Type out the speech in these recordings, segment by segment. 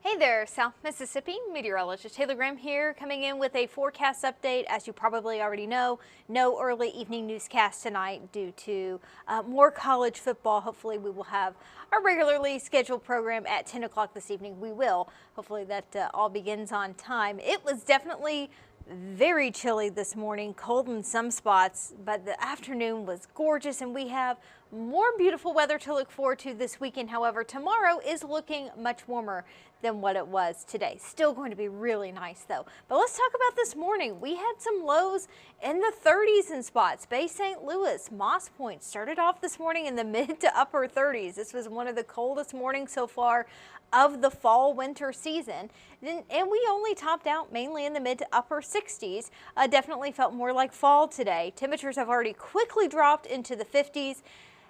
Hey there, South Mississippi. Meteorologist Taylor Graham here, coming in with a forecast update. As you probably already know, no early evening newscast tonight due to more college football. Hopefully we will have our regularly scheduled program at 10 o'clock this evening. We will. Hopefully that all begins on time. It was definitely very chilly this morning, cold in some spots, but the afternoon was gorgeous and we have more beautiful weather to look forward to this weekend. However, tomorrow is looking much warmer than what it was today. Still going to be really nice though. But let's talk about this morning. We had some lows in the 30s in spots. Bay St. Louis, Moss Point started off this morning in the mid to upper 30s. This was one of the coldest mornings so far of the fall winter season, and we only topped out mainly in the mid to upper 60s. Definitely felt more like fall today. Temperatures have already quickly dropped into the 50s.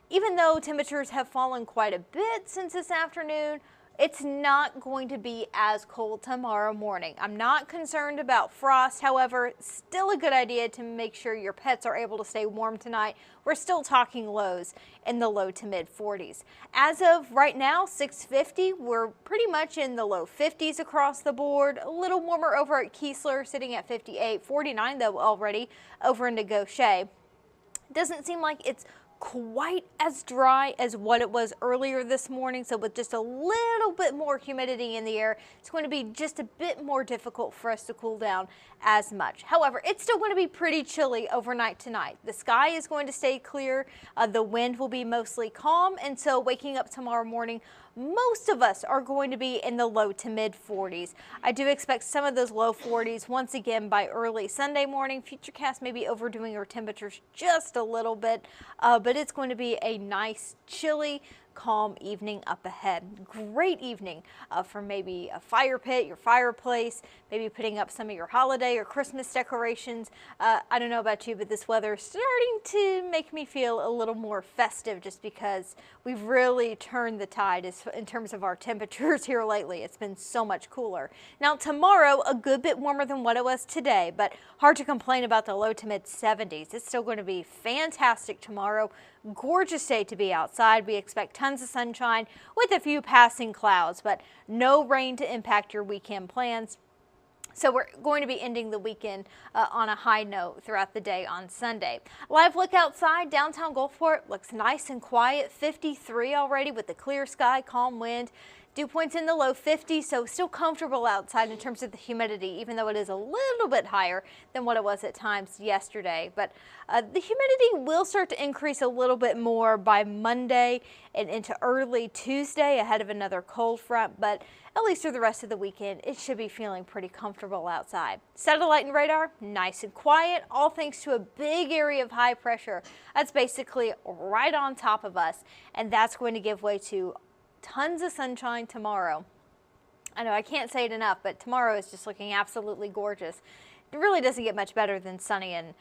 Even though temperatures have fallen quite a bit since this afternoon, it's not going to be as cold tomorrow morning. I'm not concerned about frost. However, still a good idea to make sure your pets are able to stay warm tonight. We're still talking lows in the low to mid 40s. As of right now, 6:50, we're pretty much in the low 50s across the board. A little warmer over at Keesler, sitting at 58, 49 though already over into Gaucher. Doesn't seem like it's quite as dry as what it was earlier this morning, so with just a little bit more humidity in the air, it's going to be just a bit more difficult for us to cool down as much. However, it's still going to be pretty chilly overnight tonight. The sky is going to stay clear, the wind will be mostly calm, and so waking up tomorrow morning, most of us are going to be in the low to mid 40s. I do expect some of those low 40s once again by early Sunday morning. Futurecast may be overdoing our temperatures just a little bit, but it's going to be a nice, chilly, calm evening up ahead. Great evening for maybe a fire pit, your fireplace, maybe putting up some of your holiday or Christmas decorations. I don't know about you, but this weather is starting to make me feel a little more festive just because we've really turned the tide in terms of our temperatures here lately. It's been so much cooler. Now tomorrow, a good bit warmer than what it was today, but hard to complain about the low to mid 70s. It's still going to be fantastic tomorrow. Gorgeous day to be outside. We expect tons of sunshine with a few passing clouds, but no rain to impact your weekend plans. So we're going to be ending the weekend on a high note throughout the day on Sunday. Live look outside, downtown Gulfport looks nice and quiet, 53 already with the clear sky, calm wind. Dew points in the low 50s, so still comfortable outside in terms of the humidity, even though it is a little bit higher than what it was at times yesterday. But the humidity will start to increase a little bit more by Monday and into early Tuesday ahead of another cold front, but at least through the rest of the weekend, it should be feeling pretty comfortable outside. Satellite and radar, nice and quiet, all thanks to a big area of high pressure. That's basically right on top of us, and that's going to give way to tons of sunshine tomorrow. I know I can't say it enough, but tomorrow is just looking absolutely gorgeous. It really doesn't get much better than sunny in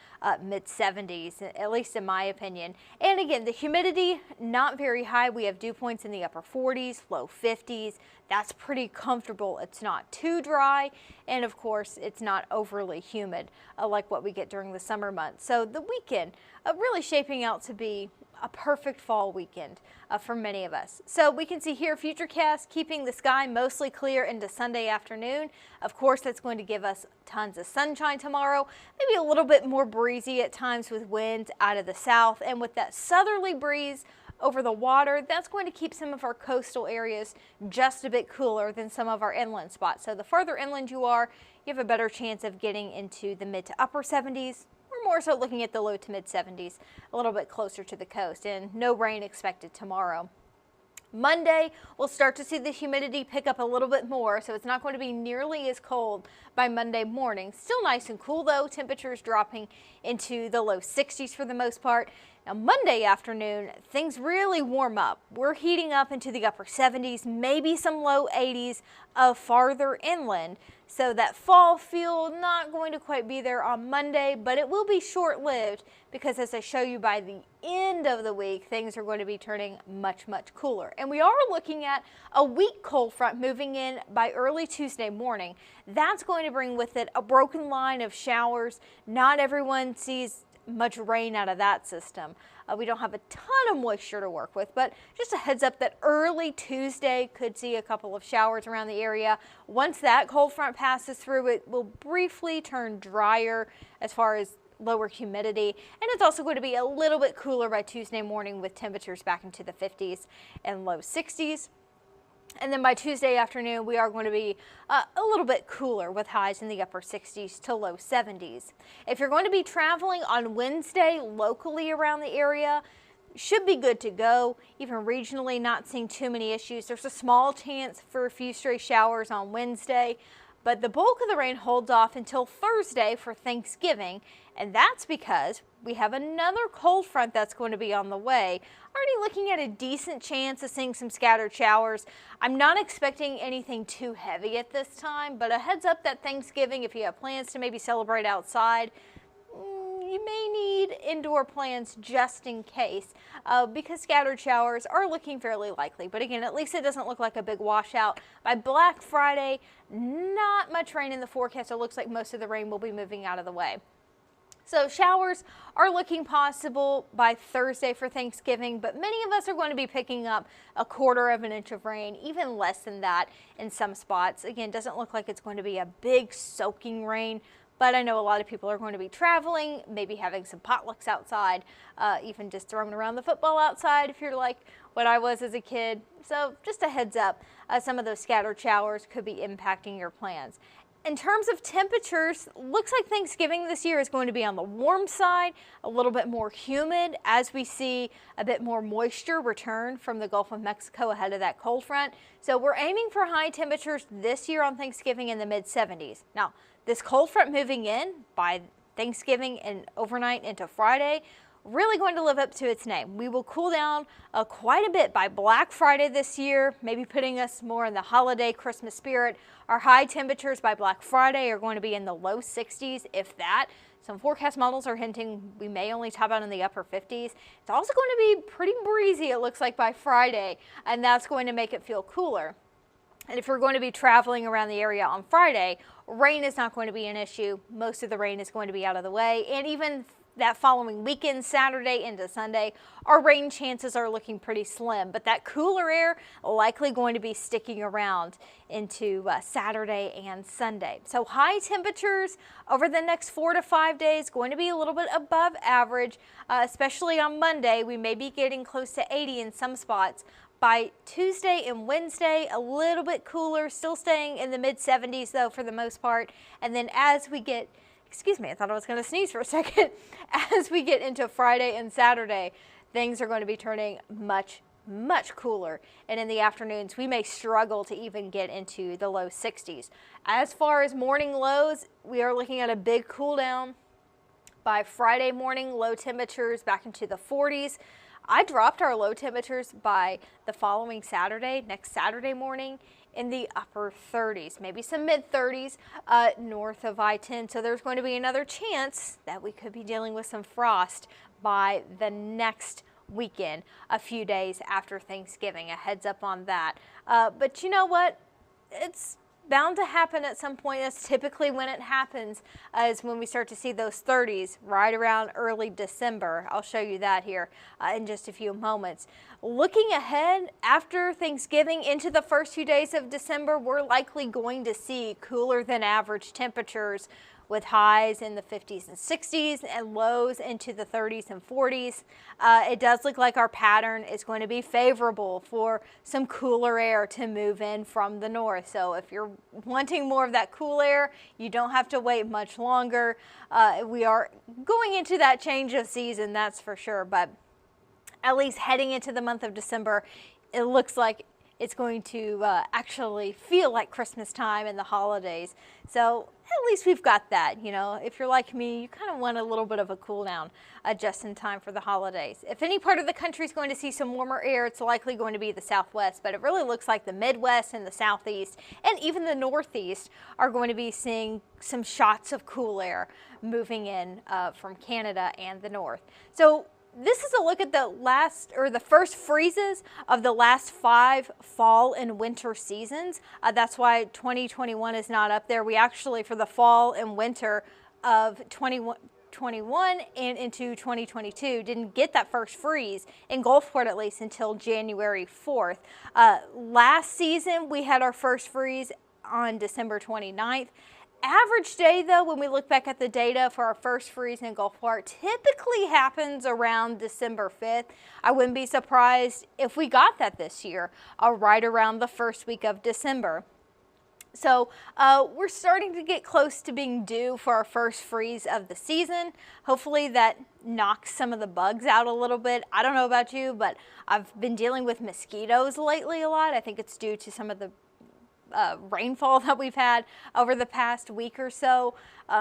mid 70s, at least in my opinion. And again, the humidity, not very high. We have dew points in the upper 40s, low 50s. That's pretty comfortable. It's not too dry. And of course, it's not overly humid like what we get during the summer months. So the weekend really shaping out to be a perfect fall weekend for many of us. So we can see here Futurecast keeping the sky mostly clear into Sunday afternoon. Of course, that's going to give us tons of sunshine tomorrow, maybe a little bit more breezy at times with winds out of the south, and with that southerly breeze over the water, that's going to keep some of our coastal areas just a bit cooler than some of our inland spots. So the further inland you are, you have a better chance of getting into the mid to upper 70s. More so looking at the low to mid 70s, a little bit closer to the coast, and no rain expected tomorrow. Monday, we'll start to see the humidity pick up a little bit more, so it's not going to be nearly as cold by Monday morning. Still nice and cool though, temperatures dropping into the low 60s for the most part. Now Monday afternoon, things really warm up. We're heating up into the upper 70s, maybe some low 80s farther inland. So that fall feel not going to quite be there on Monday, but it will be short-lived because as I show you by the end of the week, things are going to be turning much, much cooler. And we are looking at a weak cold front moving in by early Tuesday morning. That's going to bring with it a broken line of showers. Not everyone sees much rain out of that system. We don't have a ton of moisture to work with, but just a heads up that early Tuesday could see a couple of showers around the area. Once that cold front passes through, it will briefly turn drier as far as lower humidity, and it's also going to be a little bit cooler by Tuesday morning with temperatures back into the 50s and low 60s. And then by Tuesday afternoon, we are going to be a little bit cooler with highs in the upper 60s to low 70s. If you're going to be traveling on Wednesday locally around the area, should be good to go. Even regionally, not seeing too many issues. There's a small chance for a few stray showers on Wednesday, but the bulk of the rain holds off until Thursday for Thanksgiving, and that's because we have another cold front that's going to be on the way. Already looking at a decent chance of seeing some scattered showers. I'm not expecting anything too heavy at this time, but a heads up that Thanksgiving, if you have plans to maybe celebrate outside, you may need indoor plans just in case, because scattered showers are looking fairly likely. But again, at least it doesn't look like a big washout. By Black Friday, not much rain in the forecast. It looks like most of the rain will be moving out of the way. So showers are looking possible by Thursday for Thanksgiving, but many of us are going to be picking up a 1/4 inch of rain, even less than that in some spots. Again, doesn't look like it's going to be a big soaking rain, but I know a lot of people are going to be traveling, maybe having some potlucks outside, even just throwing around the football outside if you're like what I was as a kid. So just a heads up, some of those scattered showers could be impacting your plans. In terms of temperatures, looks like Thanksgiving this year is going to be on the warm side, a little bit more humid as we see a bit more moisture return from the Gulf of Mexico ahead of that cold front. So we're aiming for high temperatures this year on Thanksgiving in the mid 70s. Now, this cold front moving in by Thanksgiving and overnight into Friday, really going to live up to its name. We will cool down quite a bit by Black Friday this year, maybe putting us more in the holiday Christmas spirit. Our high temperatures by Black Friday are going to be in the low 60s, if that. Some forecast models are hinting we may only top out in the upper 50s. It's also going to be pretty breezy, it looks like, by Friday, and that's going to make it feel cooler. And if you're going to be traveling around the area on Friday, rain is not going to be an issue. Most of the rain is going to be out of the way, and even that following weekend, Saturday into Sunday, our rain chances are looking pretty slim, but that cooler air likely going to be sticking around into Saturday and Sunday. So high temperatures over the next 4 to 5 days, going to be a little bit above average, especially on Monday. We may be getting close to 80 in some spots. By Tuesday and Wednesday, a little bit cooler, still staying in the mid 70s though for the most part. And then as we get excuse me, I thought I was going to sneeze for a second. As we get into Friday and Saturday, things are going to be turning much cooler. And in the afternoons, we may struggle to even get into the low 60s. As far as morning lows, we are looking at a big cool down. By Friday morning, low temperatures back into the 40s. I dropped our low temperatures by the following Saturday, next Saturday morning, in the upper 30s, maybe some mid 30s north of I-10. So there's going to be another chance that we could be dealing with some frost by the next weekend, a few days after Thanksgiving. A heads up on that. But you know what? It's bound to happen at some point. That's typically when it happens, is when we start to see those 30s right around early December. I'll show you that here in just a few moments. Looking ahead after Thanksgiving into the first few days of December, we're likely going to see cooler than average temperatures with highs in the 50s and 60s and lows into the 30s and 40s. It does look like our pattern is going to be favorable for some cooler air to move in from the north. So if you're wanting more of that cool air, you don't have to wait much longer. We are going into that change of season, that's for sure, but at least heading into the month of December, it looks like it's going to actually feel like Christmas time and the holidays. So at least we've got that. You know, if you're like me, you kind of want a little bit of a cool down just in time for the holidays. If any part of the country is going to see some warmer air, it's likely going to be the Southwest, but it really looks like the Midwest and the Southeast and even the Northeast are going to be seeing some shots of cool air moving in from Canada and the North. So this is a look at the first freezes of the last 5 fall and winter seasons. That's why 2021 is not up there. We actually, for the fall and winter of 2021 21 and into 2022. Didn't get that first freeze in Gulfport, at least, until January 4th. Last season, we had our first freeze on December 29th. Average day, though, when we look back at the data for our first freeze in Gulfport, typically happens around December 5th. I wouldn't be surprised if we got that this year, right around the first week of December. So we're starting to get close to being due for our first freeze of the season. Hopefully that knocks some of the bugs out a little bit. I don't know about you, but I've been dealing with mosquitoes lately a lot. I think it's due to some of the rainfall that we've had over the past week or so.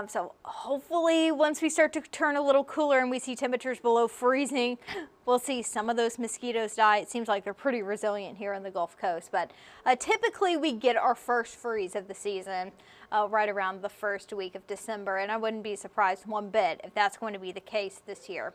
So hopefully once we start to turn a little cooler and we see temperatures below freezing, we'll see some of those mosquitoes die. It seems like they're pretty resilient here on the Gulf Coast, but typically we get our first freeze of the season right around the first week of December, and I wouldn't be surprised one bit if that's going to be the case this year.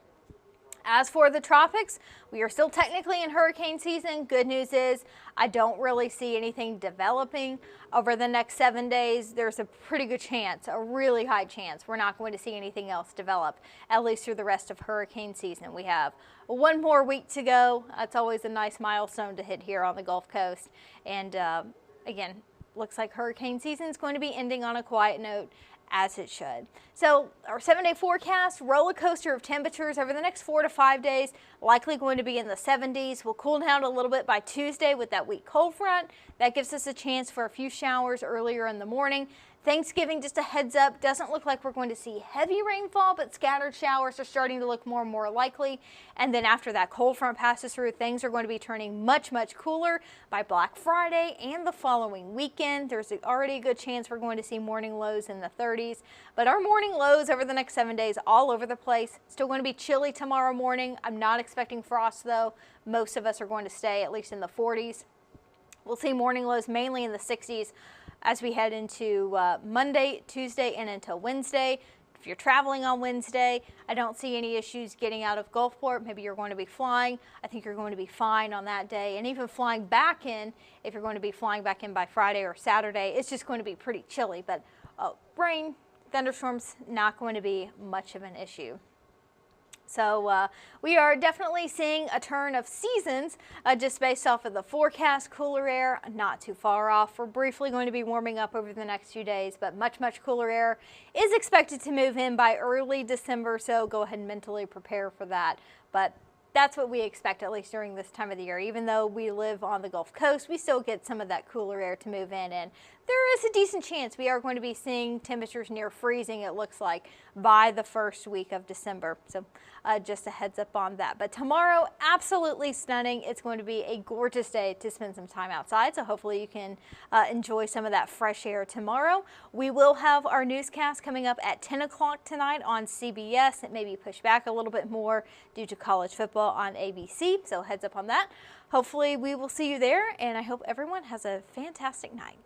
As for the tropics, we are still technically in hurricane season. Good news is I don't really see anything developing over the next 7 days. There's a pretty good chance, a really high chance, we're not going to see anything else develop, at least through the rest of hurricane season. We have one more week to go. That's always a nice milestone to hit here on the Gulf Coast. And again, looks like hurricane season is going to be ending on a quiet note, as it should. So our 7-day forecast, roller coaster of temperatures over the next 4 to 5 days, likely going to be in the 70s. We'll cool down a little bit by Tuesday with that weak cold front. That gives us a chance for a few showers earlier in the morning. Thanksgiving, just a heads up, doesn't look like we're going to see heavy rainfall, but scattered showers are starting to look more and more likely. And then after that cold front passes through, things are going to be turning much, much cooler by Black Friday and the following weekend. There's already a good chance we're going to see morning lows in the 30s, but our morning lows over the next 7 days all over the place. Still going to be chilly tomorrow morning. I'm not expecting frost though. Most of us are going to stay at least in the 40s. We'll see morning lows mainly in the 60s as we head into Monday, Tuesday, and into Wednesday. If you're traveling on Wednesday, I don't see any issues getting out of Gulfport. Maybe you're going to be flying. I think you're going to be fine on that day. And even flying back in, if you're going to be flying back in by Friday or Saturday, it's just going to be pretty chilly. But rain, thunderstorms, not going to be much of an issue. So we are definitely seeing a turn of seasons just based off of the forecast. Cooler air, not too far off. We're briefly going to be warming up over the next few days, but much, much cooler air is expected to move in by early December, so go ahead and mentally prepare for that. But that's what we expect, at least during this time of the year. Even though we live on the Gulf Coast, we still get some of that cooler air to move in, and there is a decent chance we are going to be seeing temperatures near freezing, it looks like, by the first week of December. So just a heads up on that. But tomorrow, absolutely stunning. It's going to be a gorgeous day to spend some time outside, so hopefully you can enjoy some of that fresh air tomorrow. We will have our newscast coming up at 10 o'clock tonight on CBS. It may be pushed back a little bit more due to college football on ABC, so heads up on that. Hopefully we will see you there, and I hope everyone has a fantastic night.